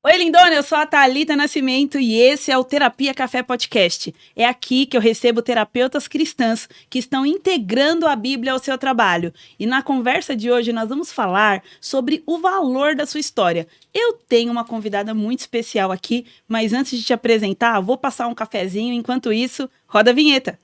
Oi, lindona, eu sou a Thalita Nascimento e esse é o Terapia Café Podcast. É aqui que eu recebo terapeutas cristãs que estão integrando a Bíblia ao seu trabalho. E na conversa de hoje nós vamos falar sobre o valor da sua história. Eu tenho uma convidada muito especial aqui, mas antes de te apresentar, vou passar um cafezinho. Enquanto isso, roda a vinheta.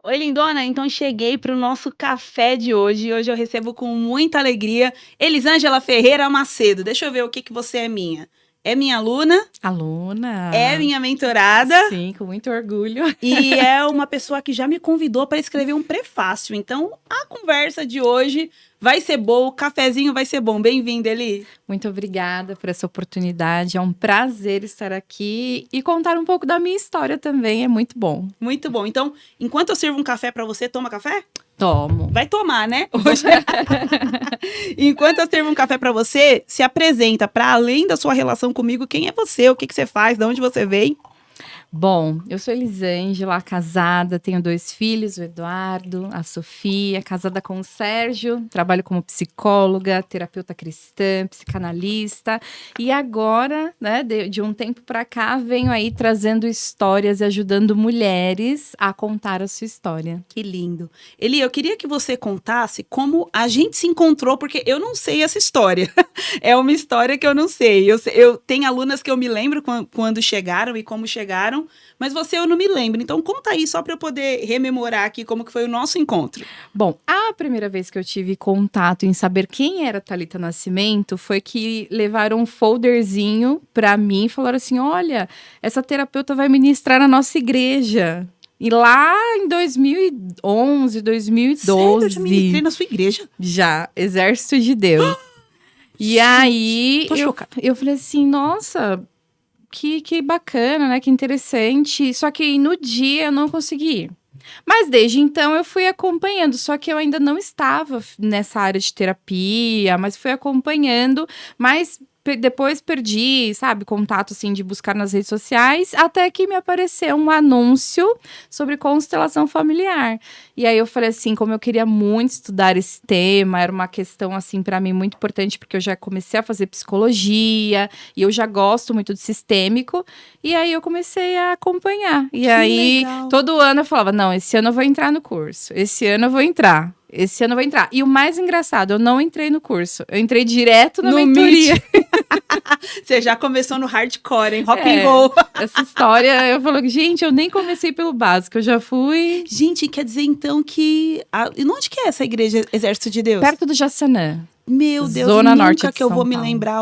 Oi, lindona, então cheguei para o nosso café de hoje. Hoje eu recebo com muita alegria Elisângela Ferreira Macedo. Deixa eu ver o que você é minha. É minha aluna, Aluna. é minha mentorada. Sim, com muito orgulho. E é uma pessoa que já me convidou para escrever um prefácio. Então, a conversa de hoje vai ser boa, o cafezinho vai ser bom. Bem-vinda, Eli. Muito obrigada por essa oportunidade. É um prazer estar aqui e contar um pouco da minha história também. É muito bom. Muito bom. Então, enquanto eu sirvo um café para você, toma café? Tomo. Vai tomar, né? Hoje. Enquanto eu sirvo um café para você, se apresenta para além da sua relação comigo. Quem é você? O que você faz? De onde você vem? Bom, eu sou Elisângela, casada, tenho 2 filhos, o Eduardo, a Sofia, casada com o Sérgio, trabalho como psicóloga, terapeuta cristã, psicanalista e agora, né, de um tempo para cá, venho aí trazendo histórias e ajudando mulheres a contar a sua história. Que lindo. Eli, eu queria que você contasse como a gente se encontrou, porque eu não sei essa história. É uma história que eu não sei. Eu tenho alunas que eu me lembro quando chegaram e como chegaram, mas você eu não me lembro. Então conta aí só para eu poder rememorar aqui como que foi o nosso encontro. Bom, a primeira vez que eu tive contato em saber quem era Thalita Nascimento foi que levaram um folderzinho para mim e falaram assim: olha, essa terapeuta vai ministrar na nossa igreja. E lá em 2011, 2012... Sério? Eu já ministrei na sua igreja? Já, Exército de Deus. E aí, eu falei assim, nossa... Que bacana, né? Que interessante. Só que no dia eu não consegui ir. Mas desde então eu fui acompanhando. Só que eu ainda não estava nessa área de terapia, mas fui acompanhando. Mas depois perdi, sabe, contato, assim, de buscar nas redes sociais. Até que me apareceu um anúncio sobre constelação familiar. E aí eu falei assim, como eu queria muito estudar esse tema, era uma questão, assim, para mim muito importante, porque eu já comecei a fazer psicologia, e eu já gosto muito de sistêmico, e aí eu comecei a acompanhar. E aí, legal. Todo ano eu falava, não, esse ano eu vou entrar no curso, esse ano eu vou entrar. Esse ano eu vou entrar. E o mais engraçado, eu não entrei no curso. Eu entrei direto na mentoria. Você já começou no hardcore, hein? Rock and roll. Essa história, eu falo, gente, eu nem comecei pelo básico, eu já fui... Gente, quer dizer então que... E onde que é essa igreja Exército de Deus? Perto do Jaçanã. Meu Deus, Zona nunca Norte de que eu vou São me Paulo. lembrar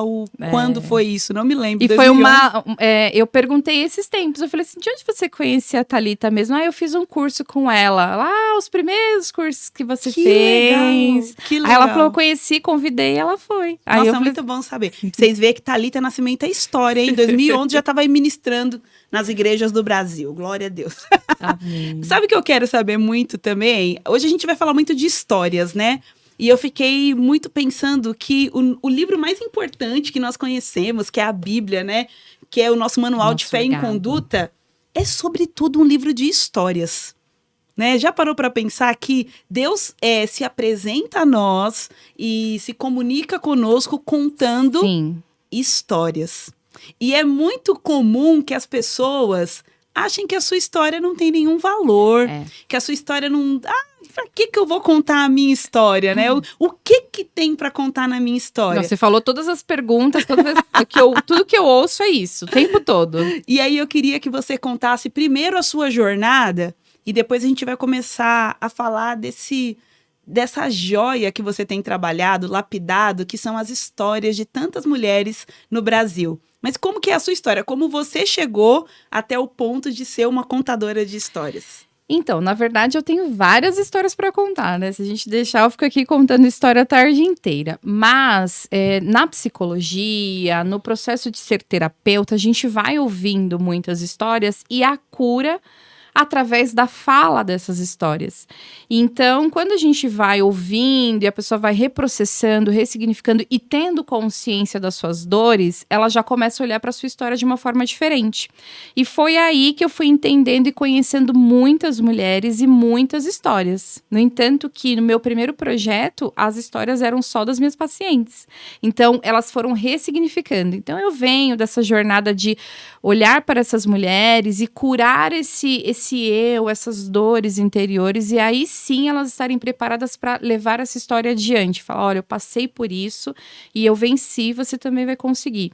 quando foi isso, não me lembro. E 2011. foi uma... eu perguntei esses tempos, eu falei assim, de onde você conhecia a Thalita mesmo? Eu fiz um curso com ela, lá os primeiros cursos que você fez. Legal, que legal. Aí ela falou, eu conheci, convidei e ela foi. Aí Nossa, eu falei, muito bom saber. Vocês veem que Thalita Nascimento é história, hein? Em 2011 já estava aí ministrando nas igrejas do Brasil, glória a Deus. amém. Sabe o que eu quero saber muito também? Hoje a gente vai falar muito de histórias, né? E eu fiquei muito pensando que o livro mais importante que nós conhecemos, que é a Bíblia, né? Que é o nosso manual de fé legado. em conduta, é sobretudo um livro de histórias. Né? Já parou para pensar que Deus se apresenta a nós e se comunica conosco contando Sim. histórias. E é muito comum que as pessoas achem que a sua história não tem nenhum valor, que a sua história não... pra que eu vou contar a minha história, né? O que tem para contar na minha história? Não, você falou todas as perguntas, tudo que eu ouço é isso, o tempo todo. E aí eu queria que você contasse primeiro a sua jornada e depois a gente vai começar a falar dessa joia que você tem trabalhado, lapidado, que são as histórias de tantas mulheres no Brasil. Mas como que é a sua história? Como você chegou até o ponto de ser uma contadora de histórias? Então, na verdade, eu tenho várias histórias para contar, né? Se a gente deixar, eu fico aqui contando história a tarde inteira. Mas, na psicologia, no processo de ser terapeuta, a gente vai ouvindo muitas histórias e a cura através da fala dessas histórias. Então, quando a gente vai ouvindo e a pessoa vai reprocessando, ressignificando e tendo consciência das suas dores, ela já começa a olhar para a sua história de uma forma diferente. E foi aí que eu fui entendendo e conhecendo muitas mulheres e muitas histórias. No entanto, que no meu primeiro projeto, as histórias eram só das minhas pacientes. Então, elas foram ressignificando. Então, eu venho dessa jornada de olhar para essas mulheres e curar esse eu, essas dores interiores, e aí sim elas estarem preparadas para levar essa história adiante. Falar, olha, eu passei por isso e eu venci, você também vai conseguir.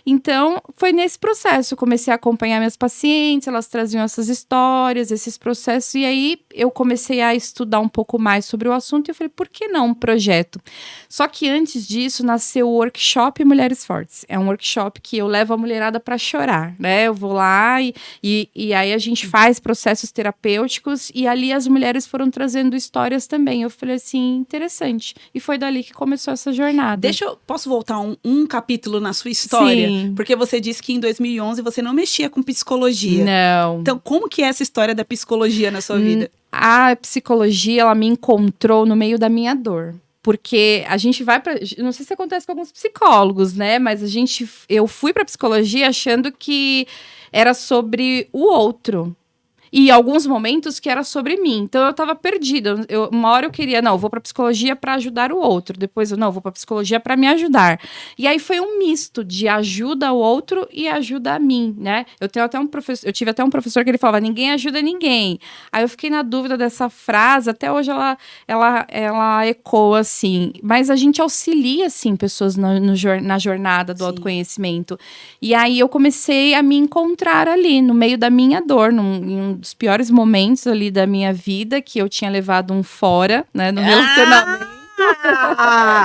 Então, foi nesse processo, eu comecei a acompanhar minhas pacientes, elas traziam essas histórias, esses processos, e aí eu comecei a estudar um pouco mais sobre o assunto, e eu falei, por que não um projeto? Só que antes disso, nasceu o workshop Mulheres Fortes. É um workshop que eu levo a mulherada para chorar, né? Eu vou lá e aí a gente faz processos terapêuticos, e ali as mulheres foram trazendo histórias também. Eu falei assim, interessante. E foi dali que começou essa jornada. Posso voltar um capítulo na sua história? Sim. Porque você disse que em 2011 você não mexia com psicologia. Não. Então, como que é essa história da psicologia na sua vida? A psicologia, ela me encontrou no meio da minha dor. Porque a gente vai para, não sei se acontece com alguns psicólogos, né? Mas eu fui para psicologia achando que era sobre o outro. E em alguns momentos que era sobre mim. Então eu tava perdida. Uma hora eu queria, não, eu vou pra psicologia para ajudar o outro. Depois eu vou pra psicologia para me ajudar. E aí foi um misto de ajuda ao outro e ajuda a mim, né? Eu tive até um professor que ele falava, ninguém ajuda ninguém. Aí eu fiquei na dúvida dessa frase, até hoje ela ecoa assim. Mas a gente auxilia, assim, pessoas na jornada do autoconhecimento. E aí eu comecei a me encontrar ali, no meio da minha dor, em um dos piores momentos ali da minha vida, que eu tinha levado um fora, né, no relacionamento.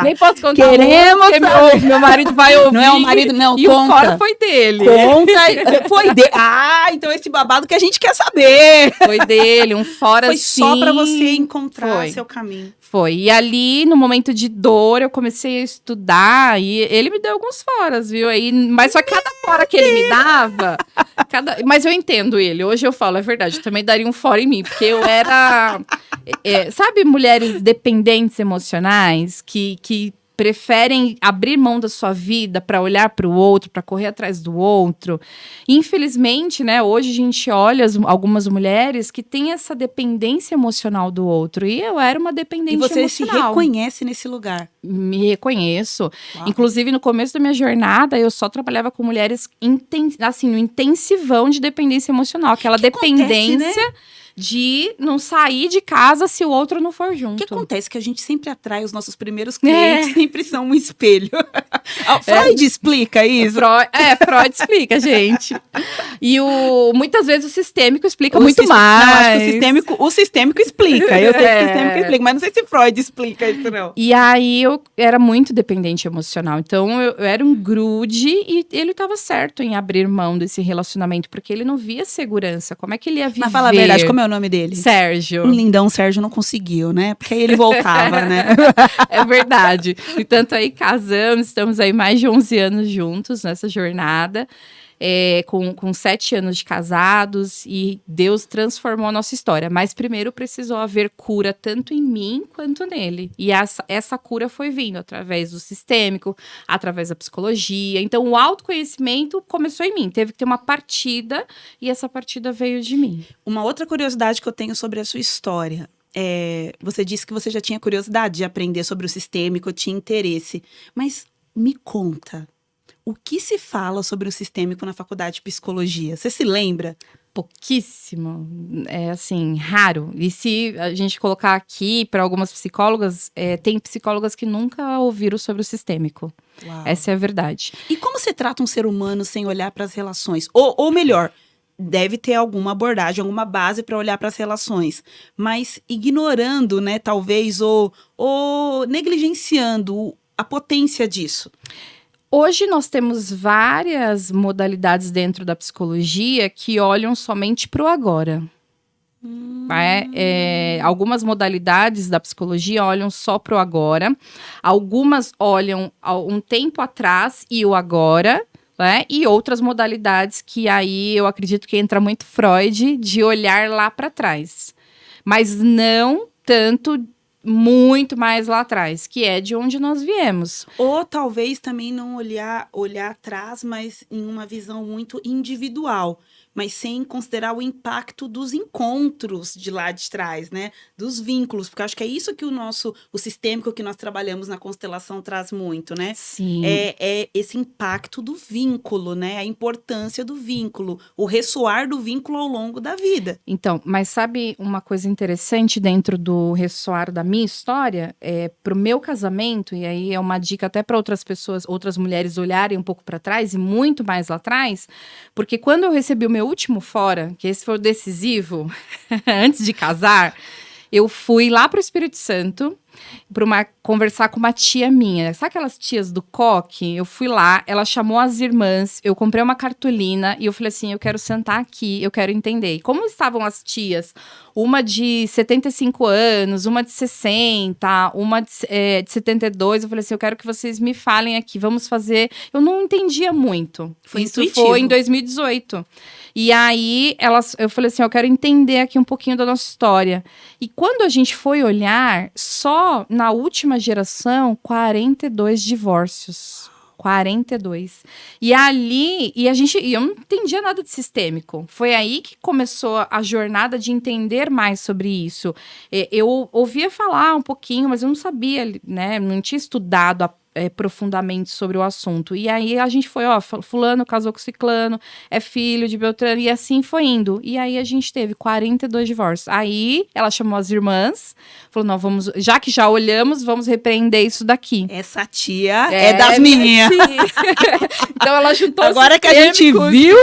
Nem posso contar. Queremos porque meu marido vai ouvir. Não é o marido, não, e conta. O fora foi dele. Conta. Foi dele. Então esse babado que a gente quer saber. Foi dele, um fora foi assim. Só pra você encontrar seu caminho. Foi. E ali, no momento de dor, eu comecei a estudar e ele me deu alguns foras, viu? Mas só cada fora que ele me dava... Mas eu entendo ele. Hoje eu falo, é verdade, eu também daria um fora em mim, porque eu era... sabe, mulheres dependentes emocionais que preferem abrir mão da sua vida para olhar para o outro, para correr atrás do outro. Infelizmente, né, hoje a gente olha algumas mulheres que têm essa dependência emocional do outro. E eu era uma dependente emocional. E você se reconhece nesse lugar? Me reconheço. Uau. Inclusive, no começo da minha jornada, eu só trabalhava com mulheres assim, no intensivão de dependência emocional. Aquela dependência... Acontece, né? De não sair de casa se o outro não for junto. O que acontece? Que a gente sempre atrai os nossos primeiros clientes, sempre são um espelho. Freud explica isso? Freud explica, gente. E muitas vezes o sistêmico explica muito mais. Não, acho que o sistêmico explica. Eu sei que o sistêmico explica, mas não sei se Freud explica isso, não. E aí eu era muito dependente emocional. Então eu era um grude e ele estava certo em abrir mão desse relacionamento, porque ele não via segurança. Como é que ele ia viver? Mas fala a verdade, como é o nome dele? Sérgio. Um lindão, Sérgio não conseguiu, né? Porque aí ele voltava, né? É verdade. E tanto aí casamos, estamos aí mais de 11 anos juntos nessa jornada. Com 7 anos de casados, e Deus transformou a nossa história. Mas primeiro precisou haver cura tanto em mim quanto nele. E essa cura foi vindo através do sistêmico, através da psicologia. Então o autoconhecimento começou em mim. Teve que ter uma partida, e essa partida veio de mim. Uma outra curiosidade que eu tenho sobre a sua história. Você disse que você já tinha curiosidade de aprender sobre o sistêmico, tinha interesse. Mas me conta. O que se fala sobre o sistêmico na faculdade de psicologia? Você se lembra? Pouquíssimo. É assim, raro. E se a gente colocar aqui para algumas psicólogas, tem psicólogas que nunca ouviram sobre o sistêmico. Uau. Essa é a verdade. E como você trata um ser humano sem olhar para as relações? Ou melhor, deve ter alguma abordagem, alguma base para olhar para as relações, mas ignorando, né, talvez, ou negligenciando a potência disso. Hoje nós temos várias modalidades dentro da psicologia que olham somente para o agora. Algumas modalidades da psicologia olham só para o agora, algumas olham um tempo atrás e o agora, né? E outras modalidades que aí eu acredito que entra muito Freud, de olhar lá para trás. Mas não tanto, muito mais lá atrás, que é de onde nós viemos. Ou talvez também não olhar atrás, mas em uma visão muito individual, mas sem considerar o impacto dos encontros de lá de trás, né? Dos vínculos, porque eu acho que é isso que o sistêmico que nós trabalhamos na constelação traz muito, né? Sim. É esse impacto do vínculo, né? A importância do vínculo, o ressoar do vínculo ao longo da vida. Então, mas sabe uma coisa interessante dentro do ressoar da minha história? Pro meu casamento, e aí é uma dica até para outras pessoas, outras mulheres olharem um pouco para trás e muito mais lá atrás, porque quando eu recebi o meu último fora, que esse foi o decisivo, antes de casar, eu fui lá pro Espírito Santo para conversar com uma tia minha. Sabe aquelas tias do coque? Eu fui lá, ela chamou as irmãs, eu comprei uma cartolina e eu falei assim, eu quero sentar aqui, eu quero entender. E como estavam as tias? Uma de 75 anos, uma de 60, uma de 72. Eu falei assim, eu quero que vocês me falem aqui, vamos fazer... Eu não entendia muito. Isso intuitivo. Foi em 2018. E aí, eu falei assim, eu quero entender aqui um pouquinho da nossa história. E quando a gente foi olhar, só na última geração, 42 divórcios. 42. E ali, e eu não entendia nada de sistêmico. Foi aí que começou a jornada de entender mais sobre isso. Eu ouvia falar um pouquinho, mas eu não sabia, né? Não tinha estudado profundamente sobre o assunto. E aí a gente foi, fulano casou com ciclano, é filho de Beltrano, e assim foi indo. E aí a gente teve 42 divórcios. Aí ela chamou as irmãs, falou, não, vamos, já que já olhamos, vamos repreender isso daqui. Essa tia é das minhas. Então ela juntou agora que a gente viu.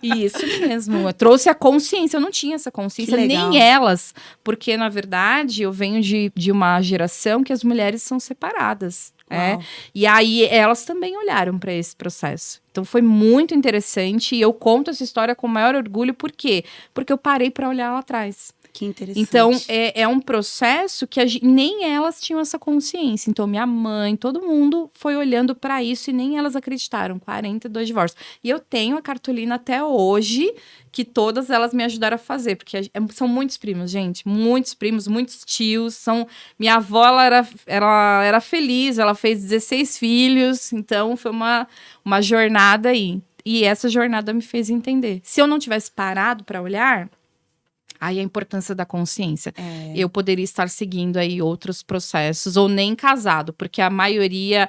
Isso mesmo. Eu trouxe a consciência, eu não tinha essa consciência, nem elas. Porque, na verdade, eu venho de uma geração que as mulheres são separadas. E aí elas também olharam para esse processo. Então foi muito interessante e eu conto essa história com o maior orgulho. Por quê? Porque eu parei para olhar lá atrás. Que interessante. Então, é um processo que nem elas tinham essa consciência. Então, minha mãe, todo mundo foi olhando para isso e nem elas acreditaram. 42 divórcios. E eu tenho a cartolina até hoje, que todas elas me ajudaram a fazer. Porque são muitos primos, gente. Muitos primos, muitos tios. Minha avó, ela era feliz. Ela fez 16 filhos. Então, foi uma jornada aí. E essa jornada me fez entender. Se eu não tivesse parado para olhar... Aí a importância da consciência. Eu poderia estar seguindo aí outros processos, ou nem casado, porque a maioria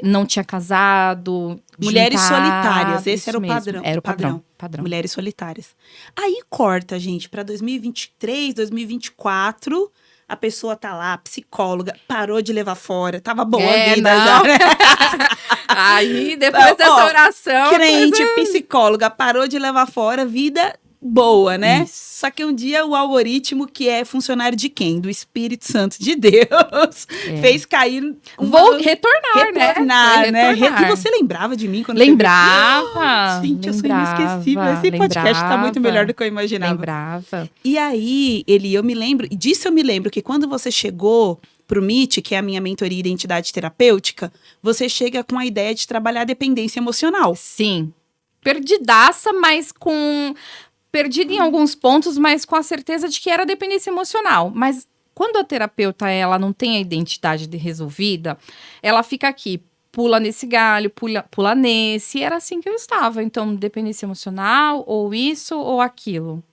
não tinha casado. Mulheres solitárias, esse era o mesmo. padrão. Era o padrão. Mulheres solitárias. Aí corta, gente, para 2023, 2024... A pessoa tá lá, psicóloga, parou de levar fora, tava boa a vida já. Aí, depois dessa oração... Crente, psicóloga, parou de levar fora, vida boa, né? Isso. Só que um dia o algoritmo, que é funcionário de quem? Do Espírito Santo de Deus, fez cair... Vou retornar, né? E você lembrava de mim quando lembrava, você... Gente, eu sou inesquecível. Esse podcast tá muito melhor do que eu imaginava. Lembrava. E aí, Eli, eu me lembro que quando você chegou pro MIT, que é a minha mentoria Identidade Terapêutica, você chega com a ideia de trabalhar a dependência emocional. Sim. Perdidaça, mas perdida em alguns pontos, mas com a certeza de que era dependência emocional. Mas quando a terapeuta ela não tem a identidade resolvida, ela fica aqui, pula nesse galho, pula nesse. E era assim que eu estava. Então, dependência emocional, ou isso, ou aquilo.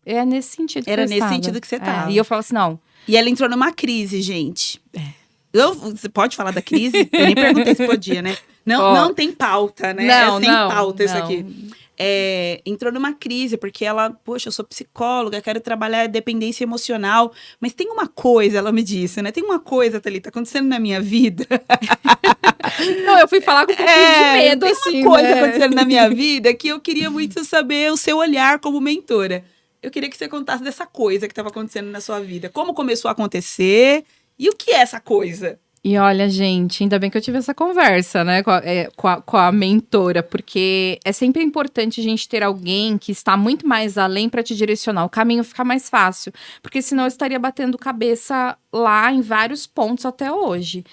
É nesse sentido que sentido que você estava. E eu falo assim, não. E ela entrou numa crise, gente. Você pode falar da crise? Eu nem perguntei se podia, né? Não tem pauta, né? Não, sem pauta isso aqui. entrou numa crise, porque ela, poxa, eu sou psicóloga, quero trabalhar dependência emocional, mas tem uma coisa, ela me disse, né? Tem uma coisa, Thalita, acontecendo na minha vida. Não, eu fui falar com um pouquinho de medo, tem assim, uma coisa né? acontecendo na minha vida que eu queria muito saber o seu olhar como mentora. Eu queria que você contasse dessa coisa que estava acontecendo na sua vida. Como começou a acontecer e o que é essa coisa? E olha, gente, ainda bem que eu tive essa conversa, né, com a mentora, porque é sempre importante a gente ter alguém que está muito mais além para te direcionar. O caminho fica mais fácil, porque senão eu estaria batendo cabeça lá em vários pontos até hoje.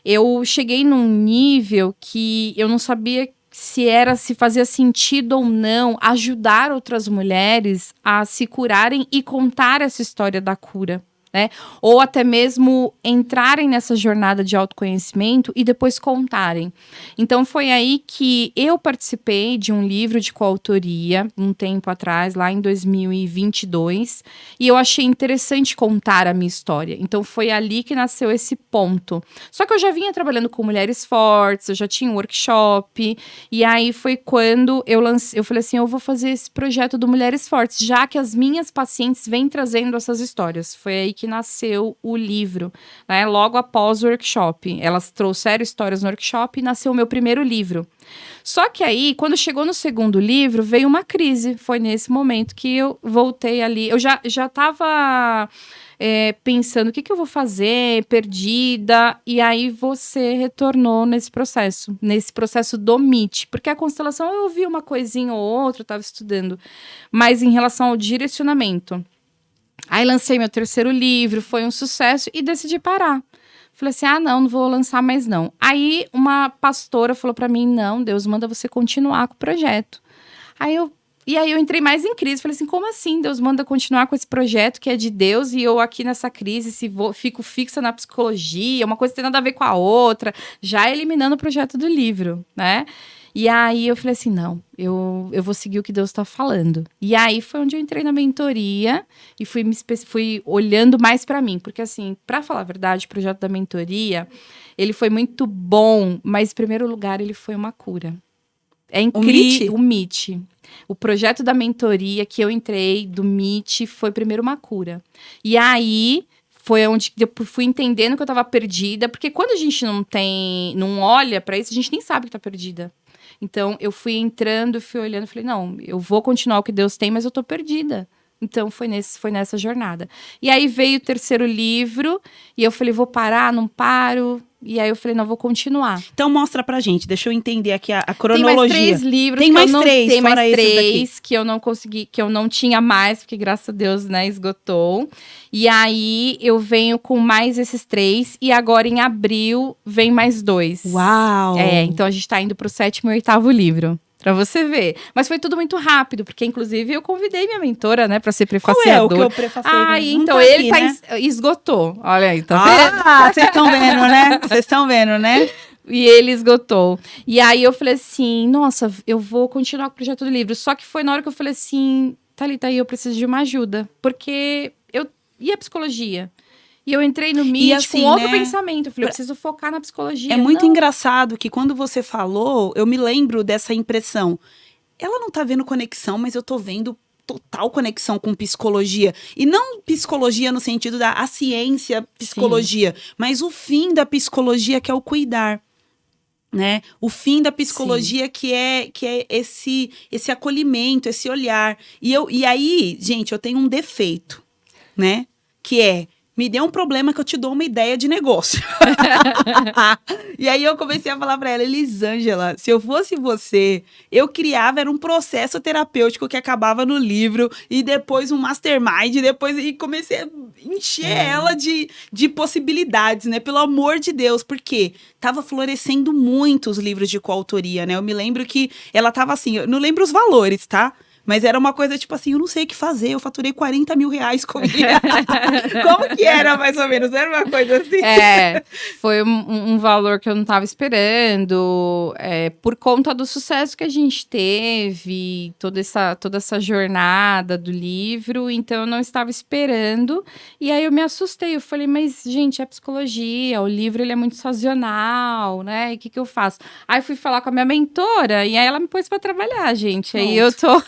Eu cheguei num nível que eu não sabia se fazia sentido ou não ajudar outras mulheres a se curarem e contar essa história da cura. Né? Ou até mesmo entrarem nessa jornada de autoconhecimento e depois contarem. Então foi aí que eu participei de um livro de coautoria um tempo atrás, lá em 2022, e eu achei interessante contar a minha história. Então foi ali que nasceu esse ponto. Só que eu já vinha trabalhando com mulheres fortes, eu já tinha um workshop, e aí foi quando eu falei assim, eu vou fazer esse projeto do Mulheres Fortes, já que as minhas pacientes vêm trazendo essas histórias. Foi aí que nasceu o livro, né? Logo após o workshop. Elas trouxeram histórias no workshop e nasceu o meu primeiro livro. Só que aí, quando chegou no segundo livro, veio uma crise. Foi nesse momento que eu voltei ali. Eu já estava pensando, o que eu vou fazer? Perdida. E aí você retornou nesse processo do MIT. Porque a constelação, eu ouvi uma coisinha ou outra, eu estava estudando. Mas em relação ao direcionamento... Aí lancei meu terceiro livro, foi um sucesso e decidi parar. Falei assim, não vou lançar mais não. Aí uma pastora falou pra mim, não, Deus manda você continuar com o projeto. Aí eu entrei mais em crise, falei assim, como assim Deus manda continuar com esse projeto que é de Deus e eu aqui nessa crise fico fixa na psicologia, uma coisa tem nada a ver com a outra, já eliminando o projeto do livro, né? E aí eu falei assim, não, eu vou seguir o que Deus está falando. E aí foi onde eu entrei na mentoria e fui olhando mais para mim. Porque assim, para falar a verdade, o projeto da mentoria, ele foi muito bom, mas em primeiro lugar ele foi uma cura. É incrível. O MIT. O projeto da mentoria que eu entrei do MIT foi primeiro uma cura. E aí... foi onde eu fui entendendo que eu estava perdida. Porque quando a gente não olha para isso, a gente nem sabe que está perdida. Então, eu fui entrando, fui olhando, falei, não, eu vou continuar o que Deus tem, mas eu tô perdida. Então, foi nessa jornada. E aí, veio o terceiro livro, e eu falei, vou parar, não paro. E aí, eu falei, não, vou continuar. Então, mostra pra gente, deixa eu entender aqui a cronologia. Tem mais 3 livros. Tem mais 3, tem fora mais esses 3 daqui. que eu não consegui, que eu não tinha mais, porque graças a Deus, né, esgotou. E aí, eu venho com mais esses 3, e agora em abril, vem mais 2. Uau! Então a gente tá indo pro 7º e 8º livro. Pra você ver. Mas foi tudo muito rápido, porque inclusive eu convidei minha mentora, né, pra ser prefaciadora. Qual é o que eu prefacei? Então tá ele aqui, né? esgotou. Olha aí, tá vendo? Vocês estão vendo, né? Vocês estão vendo, né? E ele esgotou. E aí eu falei assim, nossa, eu vou continuar com o projeto do livro. Só que foi na hora que eu falei assim, Thalita, aí eu preciso de uma ajuda. Porque e a psicologia? E eu entrei no MIT assim, com outro né, pensamento. Eu falei, eu preciso focar na psicologia. É muito engraçado que quando você falou, eu me lembro dessa impressão. Ela não tá vendo conexão, mas eu tô vendo total conexão com psicologia. E não psicologia no sentido da ciência, psicologia, mas o fim da psicologia, que é o cuidar. Né? O fim da psicologia que é esse acolhimento, esse olhar. E aí, gente, eu tenho um defeito, né? Que é, me dê um problema que eu te dou uma ideia de negócio. E aí eu comecei a falar pra ela, Elisângela, se eu fosse você, eu criava, era um processo terapêutico que acabava no livro, e depois um mastermind, e comecei a encher ela de possibilidades, né? Pelo amor de Deus, porque tava florescendo muito os livros de coautoria, né? Eu me lembro que ela tava assim, eu não lembro os valores, tá? Mas era uma coisa tipo assim, eu não sei o que fazer, eu faturei 40 mil reais comigo. Como que era, mais ou menos? Era uma coisa assim? Foi um valor que eu não estava esperando, por conta do sucesso que a gente teve, toda essa jornada do livro, então eu não estava esperando, e aí eu me assustei, eu falei, mas gente, é psicologia, o livro ele é muito sazonal, né, e o que eu faço? Aí fui falar com a minha mentora, e aí ela me pôs para trabalhar, gente, aí eu tô...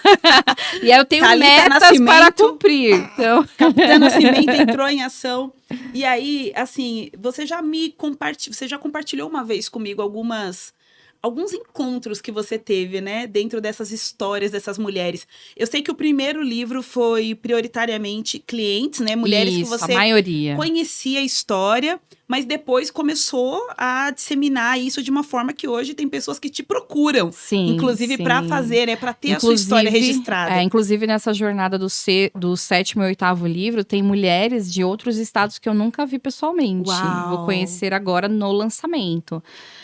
e aí eu tenho metas para cumprir. Então... Capitã Nascimento entrou em ação. E aí, assim, você já compartilhou uma vez comigo alguns encontros que você teve, né, dentro dessas histórias dessas mulheres. Eu sei que o primeiro livro foi prioritariamente clientes, né, mulheres que você conhecia a história, mas depois começou a disseminar isso de uma forma que hoje tem pessoas que te procuram, inclusive para fazer, né, para ter a sua história registrada. Inclusive nessa jornada do 7º e 8º livro, tem mulheres de outros estados que eu nunca vi pessoalmente. Uau. Vou conhecer agora no lançamento.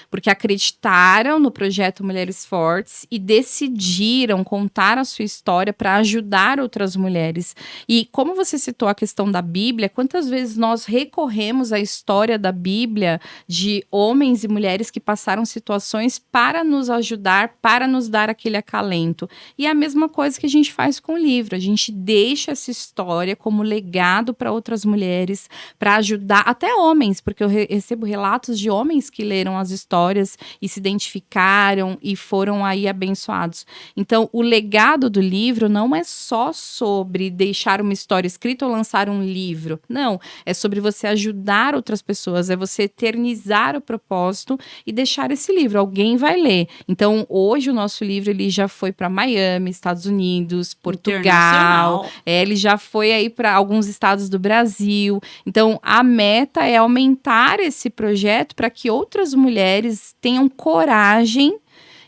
Porque acreditaram no projeto Mulheres Fortes e decidiram contar a sua história para ajudar outras mulheres. E como você citou a questão da Bíblia, quantas vezes nós recorremos à história da Bíblia de homens e mulheres que passaram situações para nos ajudar, para nos dar aquele acalento. E é a mesma coisa que a gente faz com o livro. A gente deixa essa história como legado para outras mulheres, para ajudar até homens, porque eu recebo relatos de homens que leram as histórias e se identificaram e foram aí abençoados. Então, o legado do livro não é só sobre deixar uma história escrita ou lançar um livro. Não, é sobre você ajudar outras pessoas, é você eternizar o propósito e deixar esse livro. Alguém vai ler. Então, hoje o nosso livro ele já foi para Miami, Estados Unidos, Portugal. Ele já foi aí para alguns estados do Brasil. Então, a meta é aumentar esse projeto para que outras mulheres tenham coragem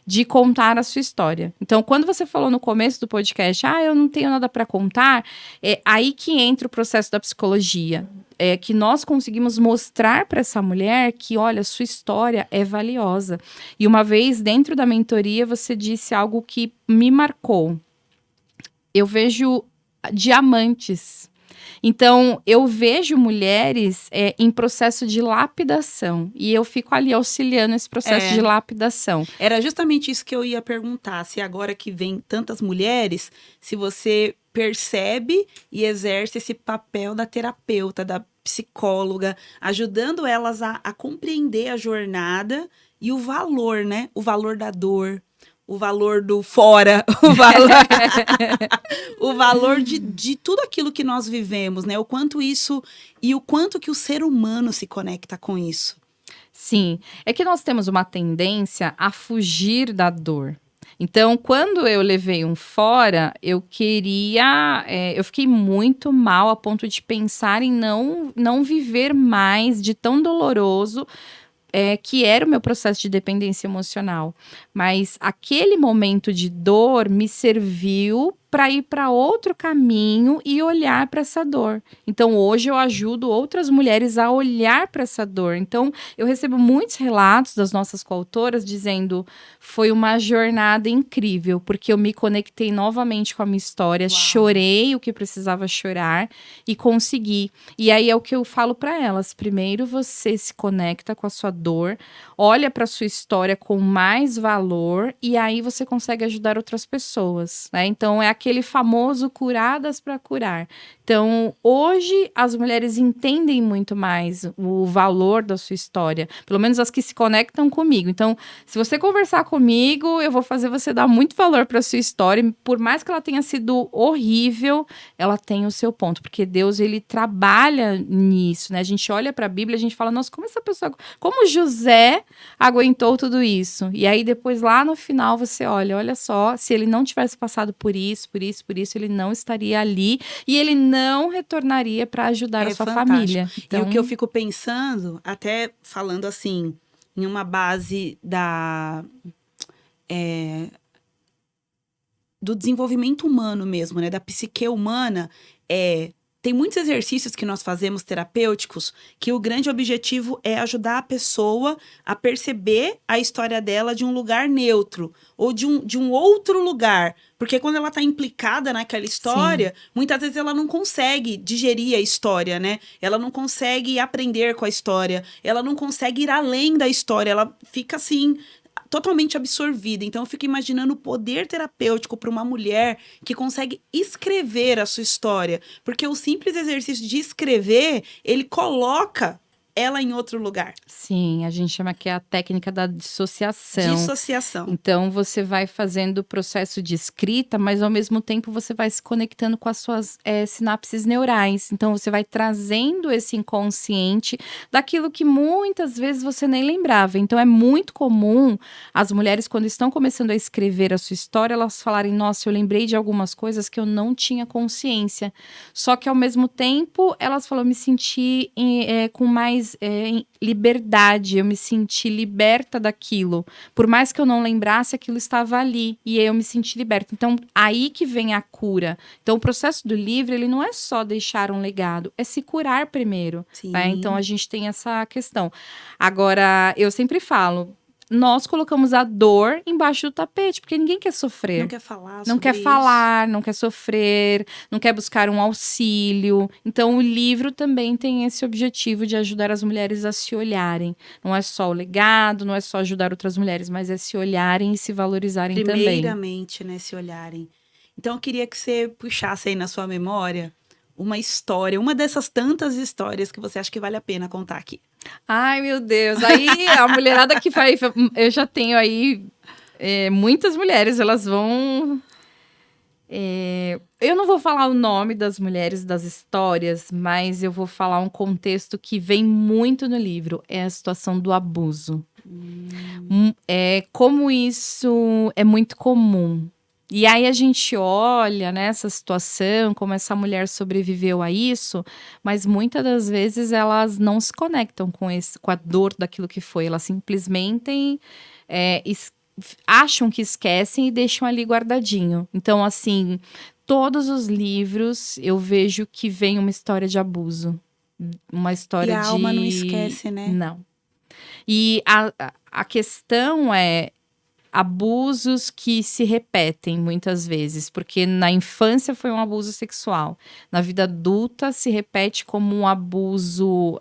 de contar a sua história. Então, quando você falou no começo do podcast, eu não tenho nada para contar, é aí que entra o processo da psicologia. É que nós conseguimos mostrar para essa mulher que, olha, sua história é valiosa. E uma vez, dentro da mentoria, você disse algo que me marcou. Eu vejo diamantes. Então, eu vejo mulheres em processo de lapidação. E eu fico ali auxiliando esse processo de lapidação. Era justamente isso que eu ia perguntar. Se agora que vem tantas mulheres, se você percebe e exerce esse papel da terapeuta, da psicóloga, ajudando elas a compreender a jornada e o valor, né? O valor da dor. O valor do fora, o valor de tudo aquilo que nós vivemos, né? O quanto isso e o quanto que o ser humano se conecta com isso. Sim, é que nós temos uma tendência a fugir da dor. Então, quando eu levei um fora, eu fiquei muito mal a ponto de pensar em não viver mais de tão doloroso que era o meu processo de dependência emocional. Mas aquele momento de dor me serviu para ir para outro caminho e olhar para essa dor. Então, hoje eu ajudo outras mulheres a olhar para essa dor. Então, eu recebo muitos relatos das nossas coautoras dizendo foi uma jornada incrível, porque eu me conectei novamente com a minha história, Uau. Chorei o que precisava chorar e consegui. E aí é o que eu falo para elas. Primeiro, você se conecta com a sua dor, olha para a sua história com mais valor e aí você consegue ajudar outras pessoas, né? Então, é aquele famoso curadas para curar. Então, hoje, as mulheres entendem muito mais o valor da sua história. Pelo menos as que se conectam comigo. Então, se você conversar comigo, eu vou fazer você dar muito valor para a sua história. Por mais que ela tenha sido horrível, ela tem o seu ponto. Porque Deus, ele trabalha nisso, né? A gente olha para a Bíblia, a gente fala, nossa, como essa pessoa... Como José aguentou tudo isso? E aí, depois, lá no final, você olha só, se ele não tivesse passado por isso, ele não estaria ali e ele não retornaria para ajudar a sua família. Então... E o que eu fico pensando, até falando assim, em uma base do desenvolvimento humano mesmo, né? Da psique humana, tem muitos exercícios que nós fazemos terapêuticos que o grande objetivo é ajudar a pessoa a perceber a história dela de um lugar neutro ou de um outro lugar. Porque quando ela está implicada naquela história, muitas vezes ela não consegue digerir a história, né? Ela não consegue aprender com a história, ela não consegue ir além da história, ela fica assim totalmente absorvida. Então, eu fico imaginando o poder terapêutico para uma mulher que consegue escrever a sua história. Porque o simples exercício de escrever, ele coloca ela em outro lugar. Sim, a gente chama que é a técnica da dissociação. Dissociação. Então, você vai fazendo o processo de escrita, mas ao mesmo tempo você vai se conectando com as suas sinapses neurais. Então, você vai trazendo esse inconsciente daquilo que muitas vezes você nem lembrava. Então, é muito comum as mulheres, quando estão começando a escrever a sua história, elas falarem, nossa, eu lembrei de algumas coisas que eu não tinha consciência. Só que, ao mesmo tempo, elas falam, eu me senti com mais liberdade, eu me senti liberta daquilo. Por mais que eu não lembrasse, aquilo estava ali. E eu me senti liberta. Então, aí que vem a cura. Então, o processo do livro, ele não é só deixar um legado, é se curar primeiro. Né? Então, a gente tem essa questão. Agora, eu sempre falo, nós colocamos a dor embaixo do tapete, porque ninguém quer sofrer. Não quer falar Não quer sobre falar, não quer sofrer, não quer buscar um auxílio. Então, o livro também tem esse objetivo de ajudar as mulheres a se olharem. Não é só o legado, não é só ajudar outras mulheres, mas é se olharem e se valorizarem também. Primeiramente, né, se olharem. Então, eu queria que você puxasse aí na sua memória uma história, uma dessas tantas histórias que você acha que vale a pena contar aqui. Ai, meu Deus. Aí, a mulherada que faz... Eu já tenho aí muitas mulheres, elas vão... eu não vou falar o nome das mulheres, das histórias, mas eu vou falar um contexto que vem muito no livro. É a situação do abuso. Como isso é muito comum. E aí a gente olha nessa situação, como essa mulher sobreviveu a isso, mas muitas das vezes elas não se conectam com a dor daquilo que foi. Elas simplesmente acham que esquecem e deixam ali guardadinho. Então, assim, todos os livros eu vejo que vem uma história de abuso. Uma história e a alma não esquece, né? Não. E a questão é abusos que se repetem muitas vezes, porque na infância foi um abuso sexual. Na vida adulta se repete como um abuso...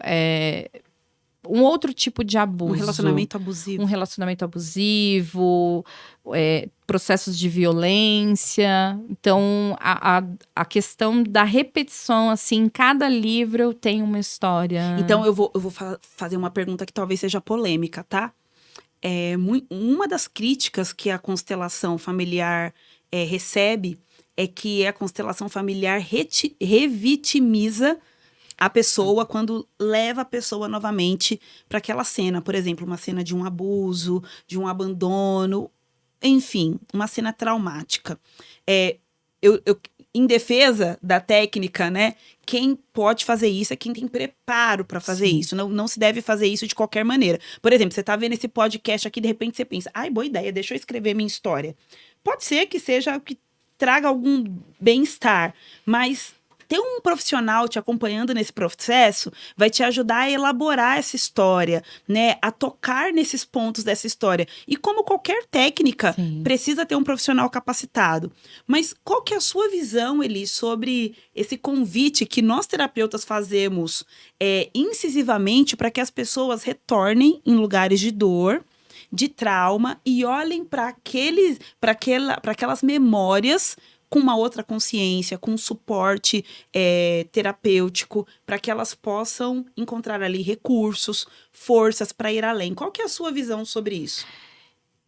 um outro tipo de abuso. Um relacionamento abusivo. Um relacionamento abusivo, processos de violência. Então, a questão da repetição, assim, em cada livro tem uma história. Então, eu vou fazer uma pergunta que talvez seja polêmica, tá? Uma das críticas que a constelação familiar recebe é que a constelação familiar revitimiza a pessoa quando leva a pessoa novamente para aquela cena. Por exemplo, uma cena de um abuso, de um abandono, enfim, uma cena traumática. Em defesa da técnica, né? Quem pode fazer isso é quem tem preparo para fazer isso. Não se deve fazer isso de qualquer maneira. Por exemplo, você tá vendo esse podcast aqui, de repente você pensa, ai, boa ideia, deixa eu escrever minha história. Pode ser que seja que traga algum bem-estar, mas ter um profissional te acompanhando nesse processo vai te ajudar a elaborar essa história, né? A tocar nesses pontos dessa história. E como qualquer técnica, precisa ter um profissional capacitado. Mas qual que é a sua visão, Eli, sobre esse convite que nós terapeutas fazemos incisivamente para que as pessoas retornem em lugares de dor, de trauma e olhem para aquelas memórias com uma outra consciência, com um suporte terapêutico, para que elas possam encontrar ali recursos, forças para ir além. Qual que é a sua visão sobre isso?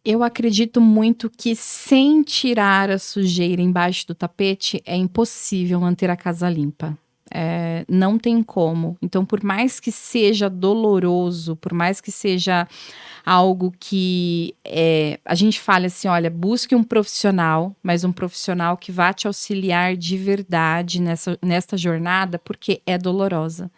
Eu acredito muito que sem tirar a sujeira embaixo do tapete, é impossível manter a casa limpa. Não tem como. Então, por mais que seja doloroso, por mais que seja algo que a gente fale assim, olha, busque um profissional, mas um profissional que vá te auxiliar de verdade nesta jornada, porque é dolorosa.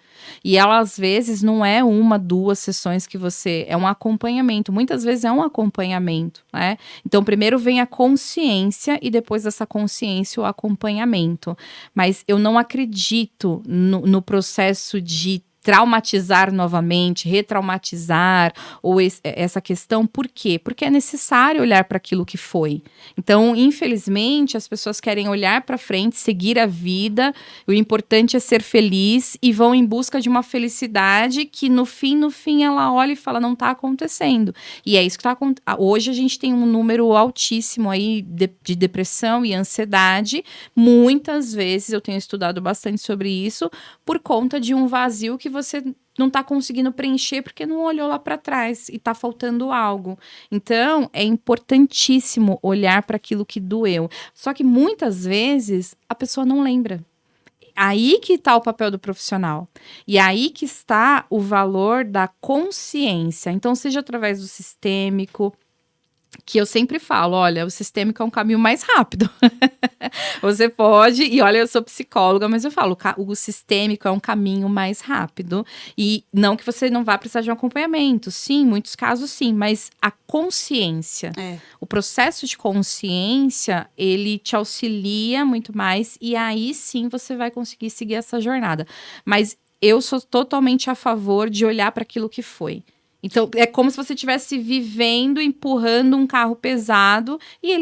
E ela, às vezes, não é 1, 2 sessões que você... É um acompanhamento. Muitas vezes é um acompanhamento, né? Então, primeiro vem a consciência e depois dessa consciência o acompanhamento. Mas eu não acredito muito no processo de traumatizar novamente, retraumatizar, ou essa questão, por quê? Porque é necessário olhar para aquilo que foi. Então, infelizmente, as pessoas querem olhar para frente, seguir a vida, o importante é ser feliz, e vão em busca de uma felicidade que no fim ela olha e fala, não está acontecendo. E é isso que está acontecendo. Hoje a gente tem um número altíssimo aí de depressão e ansiedade. Muitas vezes, eu tenho estudado bastante sobre isso, por conta de um vazio que você não está conseguindo preencher porque não olhou lá para trás e está faltando algo. Então, é importantíssimo olhar para aquilo que doeu. Só que muitas vezes a pessoa não lembra. Aí que está o papel do profissional. E aí que está o valor da consciência. Então, seja através do sistêmico, que eu sempre falo, olha, o sistêmico é um caminho mais rápido. Você pode, e olha, eu sou psicóloga, mas eu falo, o sistêmico é um caminho mais rápido. E não que você não vá precisar de um acompanhamento. Sim, em muitos casos sim, mas a consciência, o processo de consciência, ele te auxilia muito mais, e aí sim você vai conseguir seguir essa jornada. Mas eu sou totalmente a favor de olhar para aquilo que foi. Então, é como se você estivesse vivendo, empurrando um carro pesado e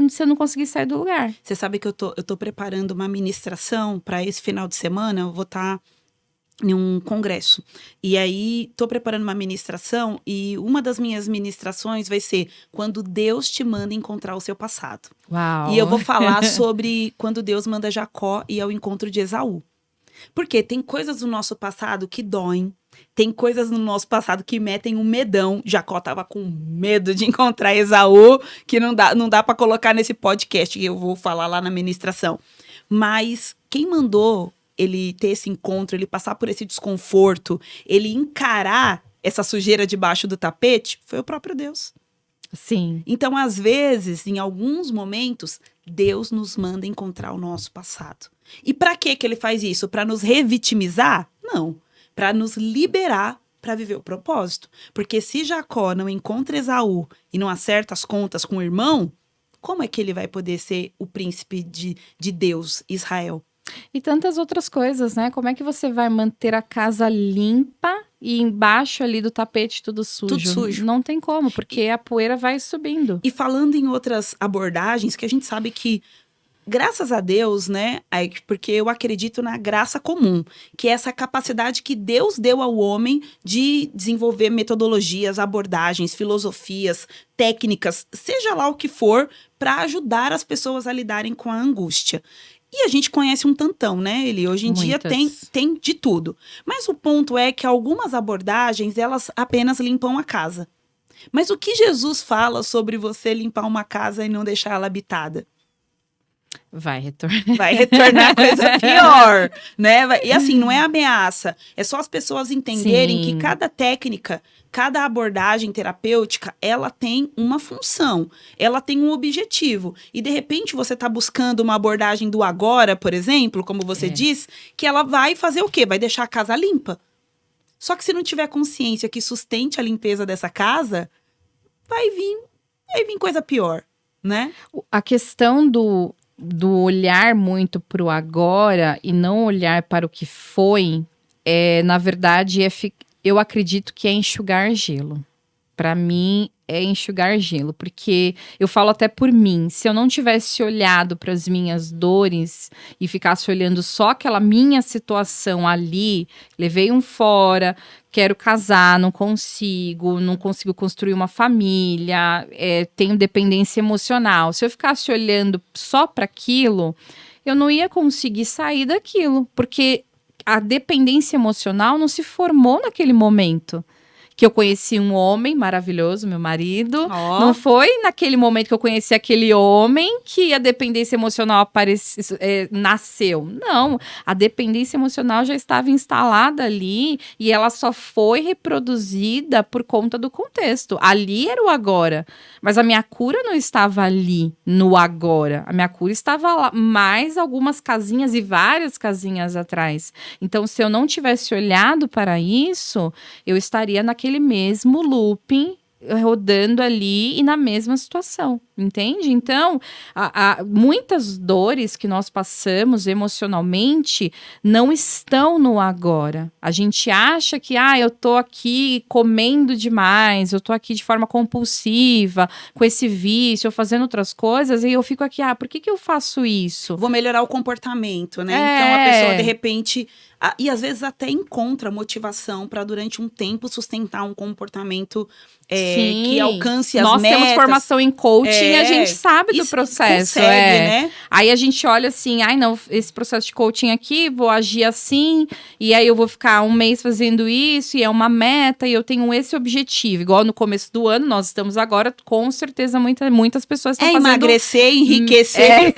você não conseguir sair do lugar. Você sabe que eu tô preparando uma ministração para esse final de semana, eu vou estar em um congresso. E aí, tô preparando uma ministração e uma das minhas ministrações vai ser quando Deus te manda encontrar o seu passado. Uau! E eu vou falar sobre quando Deus manda Jacó ir ao encontro de Esaú. Porque tem coisas do nosso passado que doem. Tem coisas no nosso passado que metem um medão. Jacó tava com medo de encontrar Esaú, que não dá para colocar nesse podcast que eu vou falar lá na ministração. Mas quem mandou ele ter esse encontro, ele passar por esse desconforto, ele encarar essa sujeira debaixo do tapete, foi o próprio Deus. Sim. Então, às vezes, em alguns momentos, Deus nos manda encontrar o nosso passado. E para que ele faz isso? Para nos revitimizar? Não. Para nos liberar para viver o propósito. Porque se Jacó não encontra Esaú e não acerta as contas com o irmão, como é que ele vai poder ser o príncipe de Deus, Israel? E tantas outras coisas, né? Como é que você vai manter a casa limpa e embaixo ali do tapete tudo sujo? Tudo sujo. Não tem como, porque a poeira vai subindo. E falando em outras abordagens, que a gente sabe que, graças a Deus, né? Porque eu acredito na graça comum, que é essa capacidade que Deus deu ao homem de desenvolver metodologias, abordagens, filosofias, técnicas, seja lá o que for, para ajudar as pessoas a lidarem com a angústia. E a gente conhece um tantão, né, Eli? Hoje em dia tem de tudo. Mas o ponto é que algumas abordagens, elas apenas limpam a casa. Mas o que Jesus fala sobre você limpar uma casa e não deixar ela habitada? Vai retornar. Vai retornar coisa pior, né? E assim, não é ameaça. É só as pessoas entenderem que cada técnica, cada abordagem terapêutica, ela tem uma função. Ela tem um objetivo. E, de repente, você está buscando uma abordagem do agora, por exemplo, como você diz, que ela vai fazer o quê? Vai deixar a casa limpa. Só que se não tiver consciência que sustente a limpeza dessa casa, vai vir coisa pior, né? A questão do olhar muito para o agora e não olhar para o que foi, na verdade, eu acredito que é enxugar gelo. Para mim, é enxugar gelo, porque eu falo até por mim, se eu não tivesse olhado para as minhas dores e ficasse olhando só aquela minha situação ali, levei um fora, quero casar, não consigo construir uma família, tenho dependência emocional. Se eu ficasse olhando só para aquilo, eu não ia conseguir sair daquilo, porque a dependência emocional não se formou naquele momento. Que eu conheci um homem maravilhoso, meu marido. Oh. Não foi naquele momento que eu conheci aquele homem que a dependência emocional nasceu. Não, a dependência emocional já estava instalada ali e ela só foi reproduzida por conta do contexto. Ali era o agora, mas a minha cura não estava ali no agora. A minha cura estava lá, mais algumas casinhas e várias casinhas atrás. Então, se eu não tivesse olhado para isso, eu estaria naquele mesmo looping, rodando ali e na mesma situação. Entende? Então, muitas dores que nós passamos emocionalmente não estão no agora. A gente acha que, eu tô aqui comendo demais, eu tô aqui de forma compulsiva, com esse vício, ou fazendo outras coisas, e eu fico aqui, por que eu faço isso? Vou melhorar o comportamento, né? Então, a pessoa, de repente... E às vezes até encontra motivação para durante um tempo sustentar um comportamento que alcance as metas. Nós temos formação em coaching e a gente sabe do processo. Consegue, né? Aí a gente olha assim, não, esse processo de coaching aqui, vou agir assim, e aí eu vou ficar um mês fazendo isso, e é uma meta, e eu tenho esse objetivo. Igual no começo do ano, nós estamos agora, com certeza, muitas pessoas estão fazendo... emagrecer, enriquecer.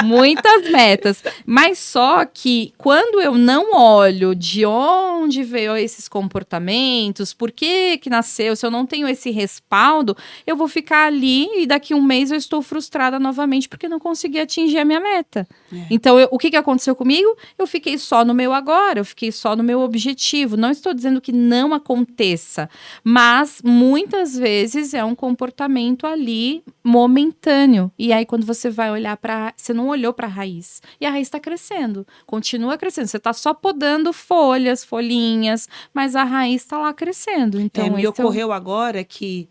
Muitas metas. Mas só que quando eu não olho de onde veio esses comportamentos, por que nasceu, se eu não tenho esse respaldo, eu vou ficar ali e daqui um mês eu estou frustrada novamente porque não consegui atingir a minha meta. Então, o que aconteceu comigo? Eu fiquei só no meu agora, eu fiquei só no meu objetivo. Não estou dizendo que não aconteça, mas muitas vezes é um comportamento ali momentâneo. E aí, quando você vai olhar você não olhou para a raiz. E a raiz está crescendo, continua crescendo. Você está só podando folhinhas, mas a raiz está lá crescendo. Então, me ocorreu agora que...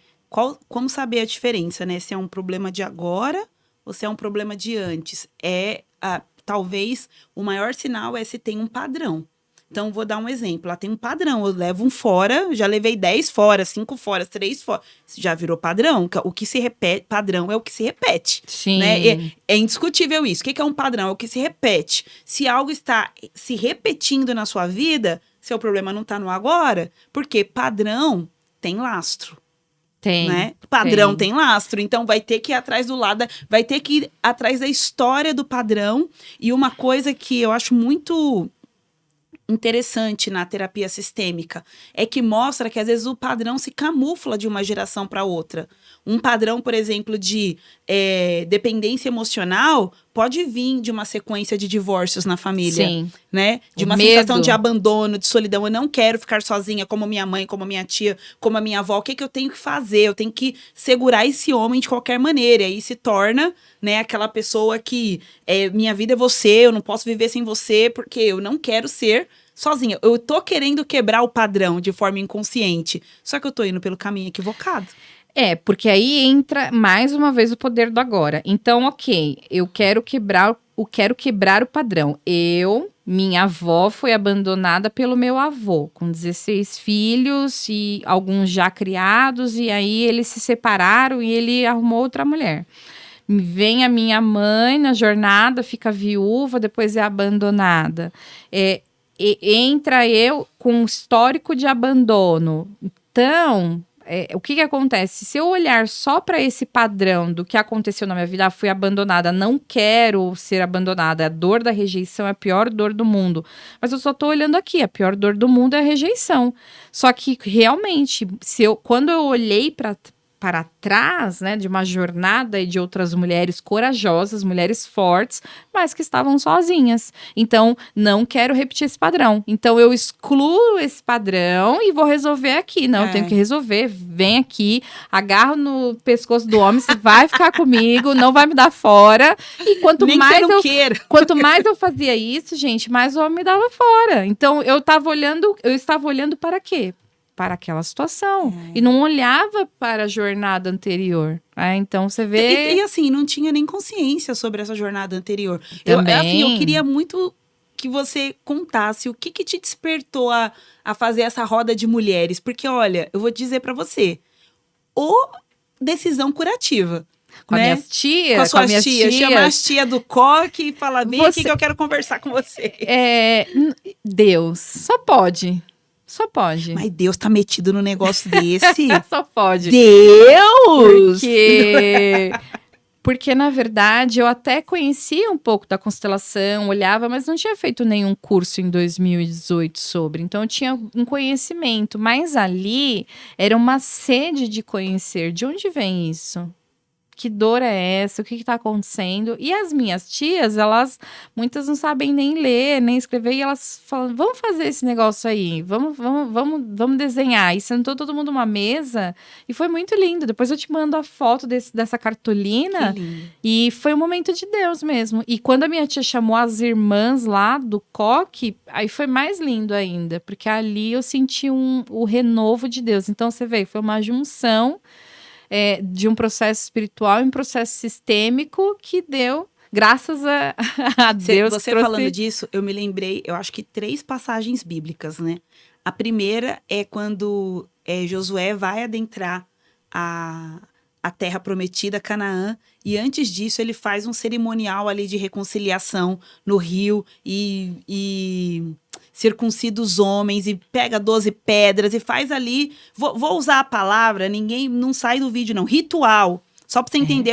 Como saber a diferença, né? Se é um problema de agora ou se é um problema de antes? Talvez o maior sinal é se tem um padrão. Então, vou dar um exemplo. Ela tem um padrão. Eu levo um fora, já levei 10 fora, 5 fora, 3 fora. Já virou padrão. O que se repete, padrão é o que se repete. Sim. Né? É indiscutível isso. O que é um padrão? É o que se repete. Se algo está se repetindo na sua vida, seu problema não está no agora, porque padrão tem lastro. Né? Padrão tem lastro, então vai ter que ir atrás do lado, vai ter que ir atrás da história do padrão. E uma coisa que eu acho muito interessante na terapia sistêmica é que mostra que às vezes o padrão se camufla de uma geração para outra. Um padrão, por exemplo, de dependência emocional pode vir de uma sequência de divórcios na família. Sim. Né? De uma sensação de abandono, de solidão. Eu não quero ficar sozinha como minha mãe, como minha tia, como a minha avó. O que eu tenho que fazer? Eu tenho que segurar esse homem de qualquer maneira. E aí se torna, né, aquela pessoa que minha vida é você, eu não posso viver sem você porque eu não quero ser sozinha. Eu tô querendo quebrar o padrão de forma inconsciente. Só que eu tô indo pelo caminho equivocado. Porque aí entra mais uma vez o poder do agora. Então, ok, eu quero quebrar o padrão. Minha avó foi abandonada pelo meu avô, com 16 filhos e alguns já criados, e aí eles se separaram e ele arrumou outra mulher. Vem a minha mãe na jornada, fica viúva, depois é abandonada. Entra eu com um histórico de abandono. Então... o que acontece? Se eu olhar só para esse padrão do que aconteceu na minha vida, fui abandonada, não quero ser abandonada, a dor da rejeição é a pior dor do mundo. Mas eu só estou olhando aqui, a pior dor do mundo é a rejeição. Só que, realmente, quando eu olhei para trás, né, de uma jornada e de outras mulheres corajosas, mulheres fortes, mas que estavam sozinhas. Então, não quero repetir esse padrão. Então, eu excluo esse padrão e vou resolver aqui. Não, eu tenho que resolver. Vem aqui, agarro no pescoço do homem, você vai ficar comigo, não vai me dar fora. E quanto mais eu fazia isso, gente, mais o homem me dava fora. Então, eu estava olhando para quê? Para aquela situação. E não olhava para a jornada anterior. Então, você vê... E assim, não tinha nem consciência sobre essa jornada anterior. Também. Eu queria muito que você contasse o que te despertou a fazer essa roda de mulheres. Porque, olha, eu vou dizer para você, decisão curativa. Com as minhas tias. Com as suas tias. Chama as tias do coque e fala, vem aqui que eu quero conversar com você. Deus, só pode. Só pode. Mas Deus tá metido no negócio desse? Só pode. Deus! Porque, na verdade, eu até conhecia um pouco da constelação, olhava, mas não tinha feito nenhum curso em 2018 sobre. Então, eu tinha um conhecimento. Mas ali, era uma sede de conhecer. De onde vem isso? que dor é essa? O que tá acontecendo? E as minhas tias, muitas não sabem nem ler, nem escrever, e elas falam, vamos fazer esse negócio aí, vamos desenhar. E sentou todo mundo numa mesa, e foi muito lindo. Depois eu te mando a foto dessa cartolina, e foi um momento de Deus mesmo. E quando a minha tia chamou as irmãs lá do coque, aí foi mais lindo ainda, porque ali eu senti o renovo de Deus. Então você vê, foi uma junção de um processo espiritual e um processo sistêmico que deu, graças a Deus. Você falando disso, eu me lembrei, eu acho que 3 passagens bíblicas, né? A primeira é quando Josué vai adentrar a terra prometida, Canaã, e antes disso ele faz um cerimonial ali de reconciliação no rio e circuncida os homens e pega 12 pedras e faz ali, vou usar a palavra, ninguém não sai do vídeo não, ritual, só pra você entender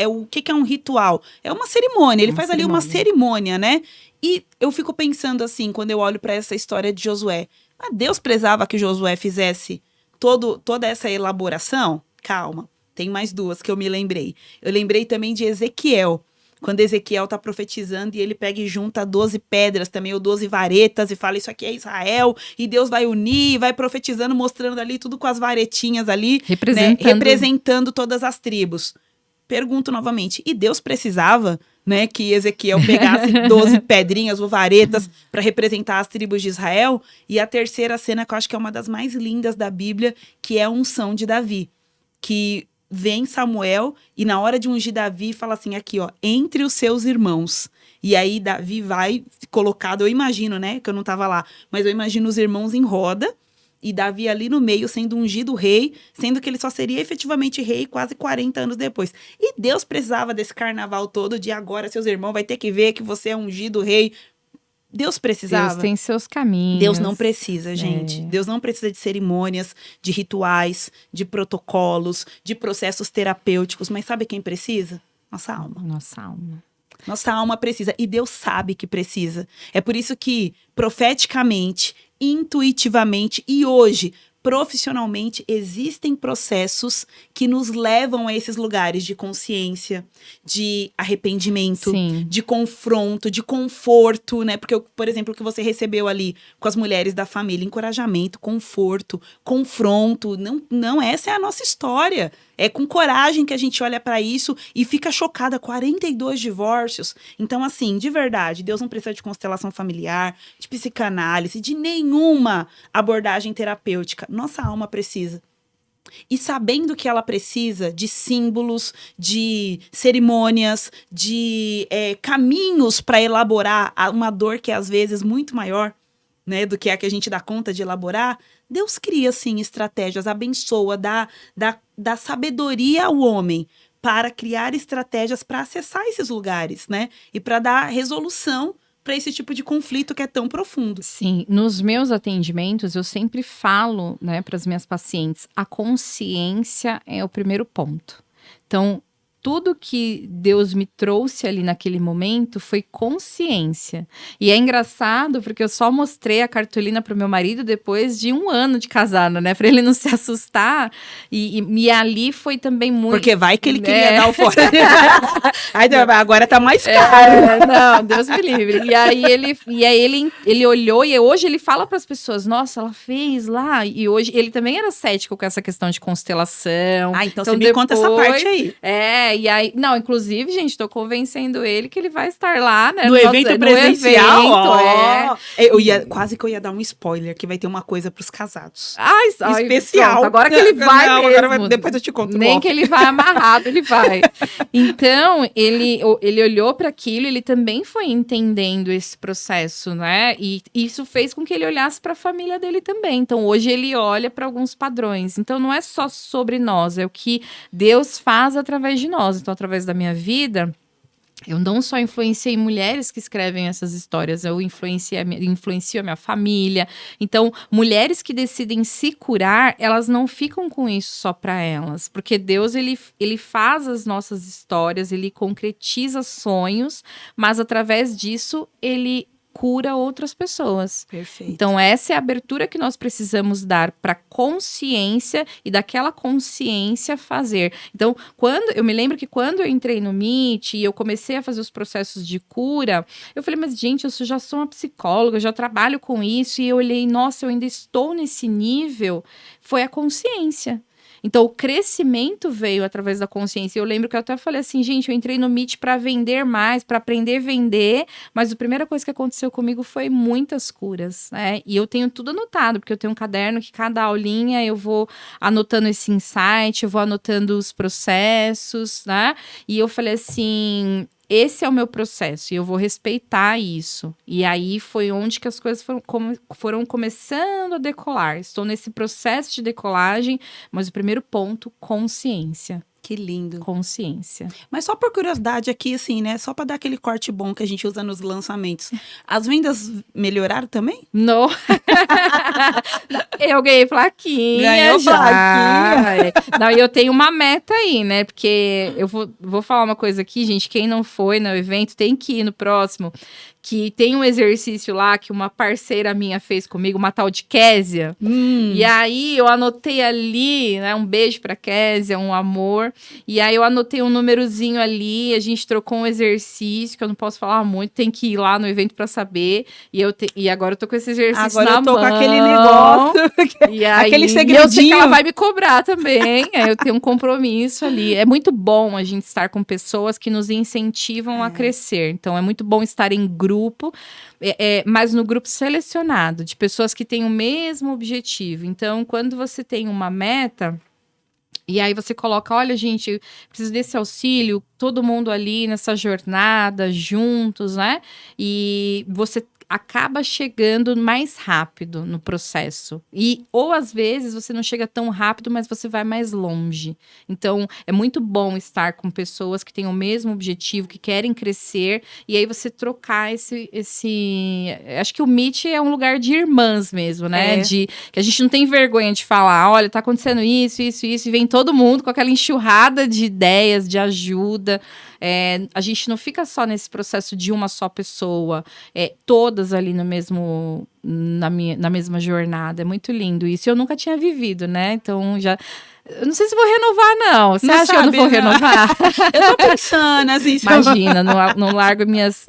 o que é um ritual, é uma cerimônia, ele faz ali uma cerimônia, né? E eu fico pensando assim, quando eu olho para essa história de Josué, Deus prezava que Josué fizesse toda essa elaboração? Calma. Tem mais 2 que eu me lembrei. Eu lembrei também de Ezequiel. Quando Ezequiel tá profetizando e ele pega e junta 12 pedras também, ou 12 varetas, e fala, isso aqui é Israel, e Deus vai unir, vai profetizando, mostrando ali tudo com as varetinhas ali, representando todas as tribos. Pergunto novamente, e Deus precisava, né, que Ezequiel pegasse 12 pedrinhas ou varetas para representar as tribos de Israel? E a terceira cena, que eu acho que é uma das mais lindas da Bíblia, que é a unção de Davi, que vem Samuel e na hora de ungir Davi fala assim, aqui ó, entre os seus irmãos. E aí Davi vai colocado, eu imagino, né, que eu não tava lá, mas eu imagino os irmãos em roda e Davi ali no meio sendo ungido rei, sendo que ele só seria efetivamente rei quase 40 anos depois. E Deus precisava desse carnaval todo de agora seus irmãos vai ter que ver que você é ungido rei. Deus precisava. Deus tem seus caminhos. Deus não precisa, gente. Deus não precisa de cerimônias, de rituais, de protocolos, de processos terapêuticos. Mas sabe quem precisa? Nossa alma. Nossa alma. Nossa alma precisa. E Deus sabe que precisa. É por isso que, profeticamente, intuitivamente e hoje, profissionalmente, existem processos que nos levam a esses lugares de consciência, de arrependimento, de confronto, de conforto, né? Porque, por exemplo, o que você recebeu ali com as mulheres da família, encorajamento, conforto, confronto, não essa é a nossa história. É com coragem que a gente olha para isso e fica chocada, 42 divórcios. Então, assim, de verdade, Deus não precisa de constelação familiar, de psicanálise, de nenhuma abordagem terapêutica. Nossa alma precisa. E sabendo que ela precisa de símbolos, de cerimônias, de caminhos para elaborar uma dor que é às vezes muito maior, né, do que a gente dá conta de elaborar, Deus cria, sim, estratégias, abençoa, dá sabedoria ao homem para criar estratégias para acessar esses lugares, né? E para dar resolução para esse tipo de conflito que é tão profundo. Sim, nos meus atendimentos eu sempre falo, né, para as minhas pacientes, a consciência é o primeiro ponto. Então, tudo que Deus me trouxe ali naquele momento foi consciência. E é engraçado porque eu só mostrei a cartolina pro meu marido depois de 1 ano de casada, né? Pra ele não se assustar. E ali foi também muito... Porque vai que ele queria dar o fora. Aí, agora tá mais caro. Não, Deus me livre. E aí ele olhou e hoje ele fala pras pessoas, nossa, ela fez lá. E hoje ele também era cético com essa questão de constelação. Então você me conta essa parte aí. E aí, não, inclusive, gente, tô convencendo ele que ele vai estar lá, né? No evento presencial, quase que eu ia dar um spoiler, que vai ter uma coisa pros casados. Especial. Pronto, agora que ele vai mesmo. Depois eu te conto. Nem que ele vai amarrado, ele vai. Então, ele olhou para aquilo, ele também foi entendendo esse processo, né? E isso fez com que ele olhasse para a família dele também. Então, hoje ele olha para alguns padrões. Então, não é só sobre nós, é o que Deus faz através de nós. Então, através da minha vida, eu não só influenciei mulheres que escrevem essas histórias, eu influencio a minha família. Então, mulheres que decidem se curar, elas não ficam com isso só para elas. Porque Deus, ele faz as nossas histórias, ele concretiza sonhos, mas através disso, ele cura outras pessoas. Perfeito. Então, essa é a abertura que nós precisamos dar para consciência e daquela consciência fazer. Então, eu me lembro que quando eu entrei no MIT e eu comecei a fazer os processos de cura, eu falei, mas gente, eu já sou uma psicóloga, eu já trabalho com isso, e eu olhei, nossa, eu ainda estou nesse nível. Foi a consciência. Então, o crescimento veio através da consciência. Eu lembro que eu até falei assim, gente, eu entrei no MIT para vender mais, para aprender a vender, mas a primeira coisa que aconteceu comigo foi muitas curas, né? E eu tenho tudo anotado, porque eu tenho um caderno que cada aulinha eu vou anotando esse insight, eu vou anotando os processos, né? E eu falei assim, esse é o meu processo e eu vou respeitar isso. E aí foi onde que as coisas foram começando a decolar. Estou nesse processo de decolagem, mas o primeiro ponto, consciência. Que lindo. Consciência. Mas só por curiosidade aqui, assim, né? Só para dar aquele corte bom que a gente usa nos lançamentos. As vendas melhoraram também? Não. Eu ganhei plaquinha. Ganhou já. plaquinha. Não, e eu tenho uma meta aí, né? Porque eu vou falar uma coisa aqui, gente. Quem não foi no evento tem que ir no próximo. Que tem um exercício lá que uma parceira minha fez comigo, uma tal de Késia. E aí eu anotei ali, né? Um beijo pra Késia, um amor. E aí eu anotei um númerozinho ali, a gente trocou um exercício, que eu não posso falar muito, tem que ir lá no evento pra saber. E agora eu tô com esse exercício agora na mão. Agora eu tô com aquele negócio, e aí, aquele segredinho. Eu sei que ela vai me cobrar também, aí eu tenho um compromisso ali. É muito bom a gente estar com pessoas que nos incentivam a crescer. Então é muito bom estar em grupo, mas no grupo selecionado, de pessoas que têm o mesmo objetivo. Então, quando você tem uma meta, e aí você coloca, olha, gente, preciso desse auxílio, todo mundo ali nessa jornada, juntos, né? E você acaba chegando mais rápido no processo. Ou às vezes você não chega tão rápido, mas você vai mais longe. Então, é muito bom estar com pessoas que têm o mesmo objetivo, que querem crescer, e aí você trocar esse... Acho que o MIT é um lugar de irmãs mesmo, né? Que a gente não tem vergonha de falar, olha, tá acontecendo isso, isso, isso, e vem todo mundo com aquela enxurrada de ideias, de ajuda. A gente não fica só nesse processo de uma só pessoa, todas ali na mesma jornada. É muito lindo isso. Eu nunca tinha vivido, né? Então já... Eu não sei se vou renovar, não. Você acha que eu não vou renovar? Eu tô pensando, assim. Imagina, não largo minhas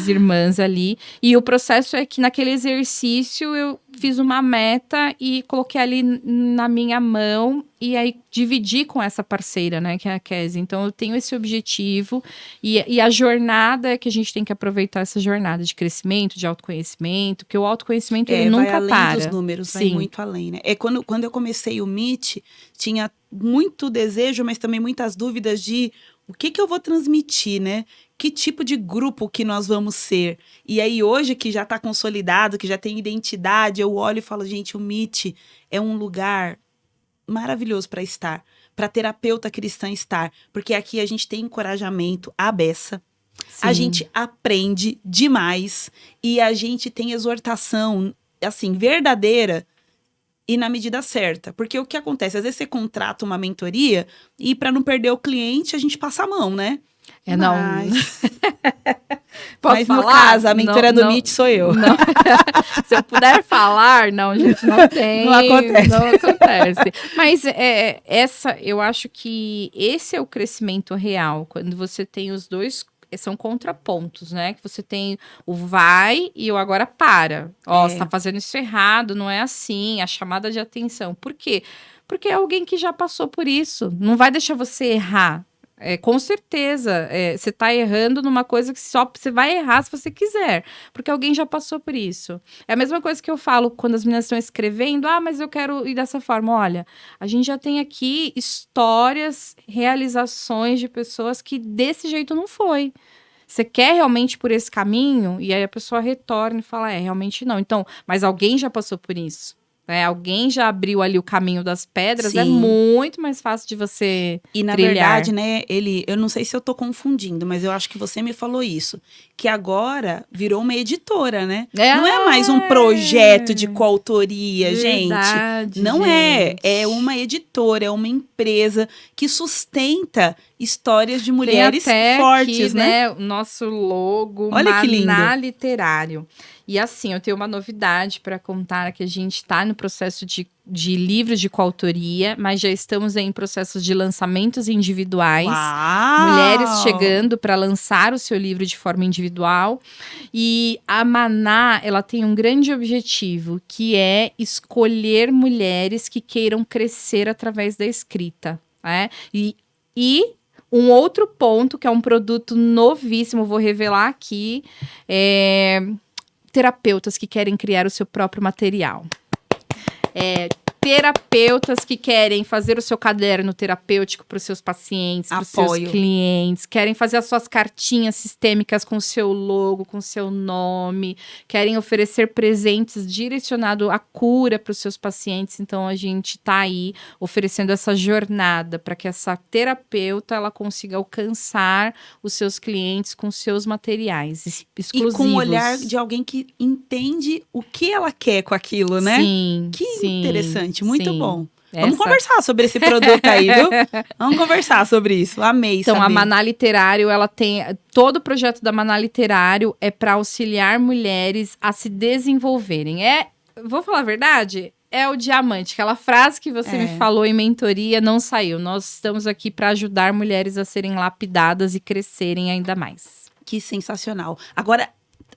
irmãs ali. E o processo é que naquele exercício eu fiz uma meta e coloquei ali na minha mão e aí dividi com essa parceira, né, que é a Késia. Então eu tenho esse objetivo e a jornada é que a gente tem que aproveitar essa jornada de crescimento, de autoconhecimento, porque o autoconhecimento ele nunca vai para. Além dos números, vai muito além, né? Quando eu comecei o MIT, tinha muito desejo, mas também muitas dúvidas de o que eu vou transmitir, né? Que tipo de grupo que nós vamos ser? E aí hoje que já está consolidado, que já tem identidade, eu olho e falo, gente, o MIT é um lugar maravilhoso para estar, para terapeuta cristã estar, porque aqui a gente tem encorajamento à beça, a gente aprende demais e a gente tem exortação, assim, verdadeira e na medida certa. Porque o que acontece? Às vezes você contrata uma mentoria e para não perder o cliente, a gente passa a mão, né? Não. Mas falar? No caso, a mentora do MIT sou eu. Não. Se eu puder falar, não, gente, não tem. Não acontece. Não acontece. Mas eu acho que esse é o crescimento real. Quando você tem os dois, são contrapontos, né? Que você tem o vai e o agora para. Você tá fazendo isso errado, não é assim. A chamada de atenção. Por quê? Porque é alguém que já passou por isso. Não vai deixar você errar. Com certeza, você tá errando numa coisa que só você vai errar se você quiser, porque alguém já passou por isso. É a mesma coisa que eu falo quando as meninas estão escrevendo, mas eu quero ir dessa forma. Olha, a gente já tem aqui histórias, realizações de pessoas que desse jeito não foi. Você quer realmente por esse caminho? E aí a pessoa retorna e fala, realmente não. Então, mas alguém já passou por isso. Alguém já abriu ali o caminho das pedras, é muito mais fácil de você E na trilhar. verdade, né, eu não sei se eu tô confundindo, mas eu acho que você me falou isso, que agora virou uma editora, né? Não é mais um projeto de coautoria, Verdade, gente. Não gente. é uma editora, é uma empresa que sustenta histórias de mulheres fortes, aqui, né? O nosso logo, olha que lindo. Maná Literário. E assim, eu tenho uma novidade para contar, que a gente está no processo de livros de coautoria, mas já estamos em processos de lançamentos individuais. Uau! Mulheres chegando para lançar o seu livro de forma individual. E a Maná, ela tem um grande objetivo, que é escolher mulheres que queiram crescer através da escrita. Né? E um outro ponto, que é um produto novíssimo, vou revelar aqui, terapeutas que querem criar o seu próprio material. Terapeutas que querem fazer o seu caderno terapêutico para os seus pacientes, para os seus clientes, querem fazer as suas cartinhas sistêmicas com o seu logo, com o seu nome, querem oferecer presentes direcionados à cura para os seus pacientes. Então, a gente está aí oferecendo essa jornada para que essa terapeuta ela consiga alcançar os seus clientes com seus materiais exclusivos. E com o olhar de alguém que entende o que ela quer com aquilo, né? Sim, que sim. Interessante. Muito Sim. bom. Vamos conversar sobre esse produto aí, viu? Vamos conversar sobre isso. Amei então, saber. a Maná Literário, ela tem... Todo o projeto da Maná Literário é para auxiliar mulheres a se desenvolverem. Vou falar a verdade? É o diamante. Aquela frase que você me falou em mentoria não saiu. Nós estamos aqui para ajudar mulheres a serem lapidadas e crescerem ainda mais. Que sensacional. Agora...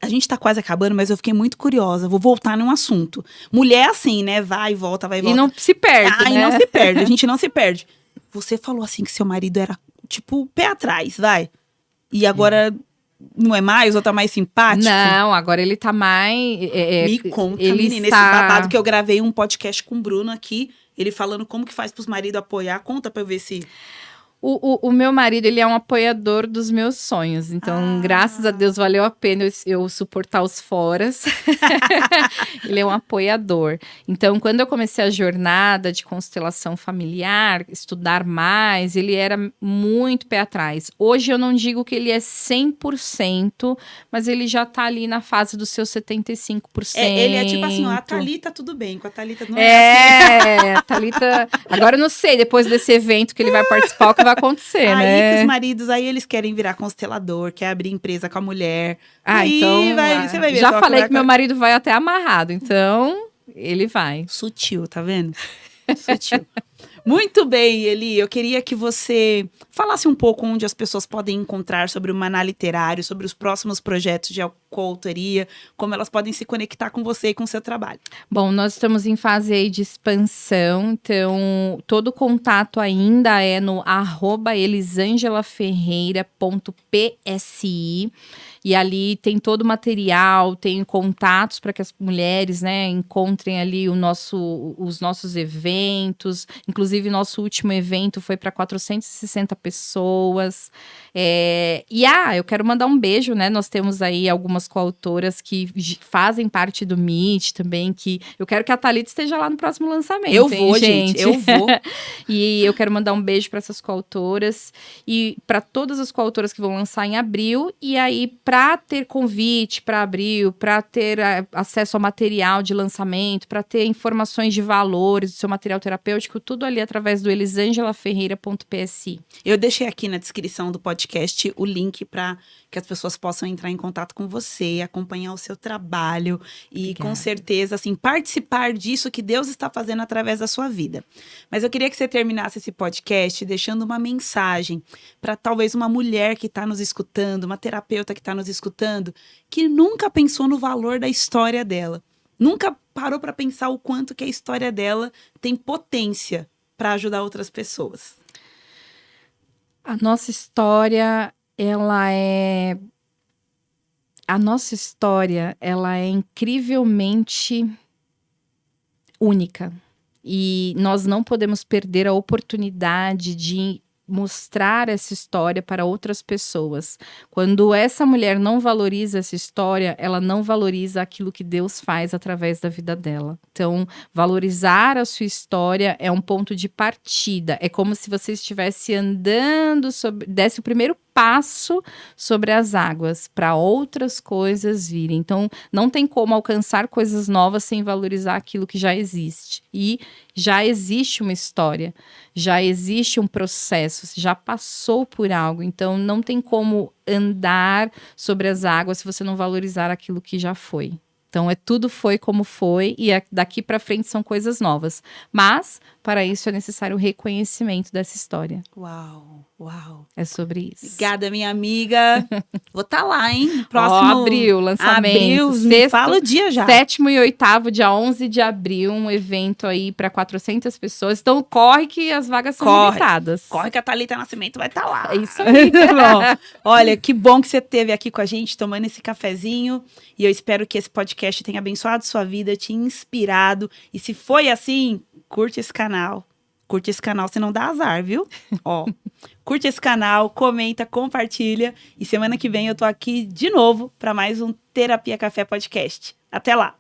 A gente tá quase acabando, mas eu fiquei muito curiosa. Vou voltar num assunto. Mulher assim, né? Vai e volta, vai e volta. E não se perde, né? E não se perde. A gente não se perde. Você falou assim que seu marido era, tipo, pé atrás, vai. E agora não é mais? Ou tá mais simpático? Não, agora ele tá mais... Me conta, menina. Esse babado que eu gravei um podcast com o Bruno aqui. Ele falando como que faz pros maridos apoiar. Conta pra eu ver se... O meu marido, ele é um apoiador dos meus sonhos. Então, graças a Deus, valeu a pena eu suportar os foras. Ele é um apoiador. Então, quando eu comecei a jornada de constelação familiar, estudar mais, ele era muito pé atrás. Hoje, eu não digo que ele é 100%, mas ele já tá ali na fase dos seus 75%. Ele é tipo assim, a Thalita tudo bem, com a Thalita não é assim. A Thalita... Agora eu não sei, depois desse evento que ele vai participar, o que vai acontecer, aí né? Que os maridos, aí eles querem virar constelador, quer abrir empresa com a mulher. Aí, então, você vai ver. Já falei que meu marido vai até amarrado, então ele vai. Sutil, tá vendo? Sutil. Muito bem, Eli, eu queria que você falasse um pouco onde as pessoas podem encontrar sobre o Maná Literário, sobre os próximos projetos de coautoria, como elas podem se conectar com você e com o seu trabalho. Bom, nós estamos em fase aí de expansão, então todo contato ainda é no @elisangelaferreira.psi. E ali tem todo o material, tem contatos para que as mulheres, né, encontrem ali os nossos eventos. Inclusive, nosso último evento foi para 460 pessoas. Eu quero mandar um beijo, né? Nós temos aí algumas coautoras que fazem parte do Meet também, que eu quero que a Thalita esteja lá no próximo lançamento. Eu vou, gente. Eu vou. E eu quero mandar um beijo para essas coautoras e para todas as coautoras que vão lançar em abril. E aí, para ter convite para abril, para ter acesso ao material de lançamento, para ter informações de valores do seu material terapêutico, tudo ali através do elisangelaferreira.psi. Eu deixei aqui na descrição do podcast o link para que as pessoas possam entrar em contato com você, acompanhar o seu trabalho e, com certeza, assim, participar disso que Deus está fazendo através da sua vida. Mas eu queria que você terminasse esse podcast deixando uma mensagem para talvez uma mulher que está nos escutando, uma terapeuta que está nos escutando, que nunca pensou no valor da história dela. Nunca parou para pensar o quanto que a história dela tem potência para ajudar outras pessoas. A nossa história, ela é incrivelmente única. E nós não podemos perder a oportunidade de mostrar essa história para outras pessoas. Quando essa mulher não valoriza essa história, ela não valoriza aquilo que Deus faz através da vida dela. Então, valorizar a sua história é um ponto de partida. É como se você estivesse andando desse o primeiro passo sobre as águas para outras coisas virem. Então, não tem como alcançar coisas novas sem valorizar aquilo que já existe. E já existe uma história, já existe um processo, já passou por algo. Então, não tem como andar sobre as águas se você não valorizar aquilo que já foi. Então, tudo foi como foi e daqui para frente são coisas novas. Mas, para isso, é necessário o reconhecimento dessa história. Uau, uau. É sobre isso. Obrigada, minha amiga. Vou estar lá, hein? Próximo... abril, lançamento. Abril, me fala o dia já. 7º e 8º, dia 11 de abril, um evento aí para 400 pessoas. Então, corre que as vagas são limitadas. Corre que a Thalita Nascimento vai estar lá. É isso aí. Bom, olha, que bom que você esteve aqui com a gente, tomando esse cafezinho. E eu espero que esse podcast tenha abençoado sua vida, te inspirado. E se foi assim, curte esse canal. Curte esse canal, você não dá azar, viu? Ó, curte esse canal, comenta, compartilha. E semana que vem eu tô aqui de novo para mais um Terapia Café Podcast. Até lá!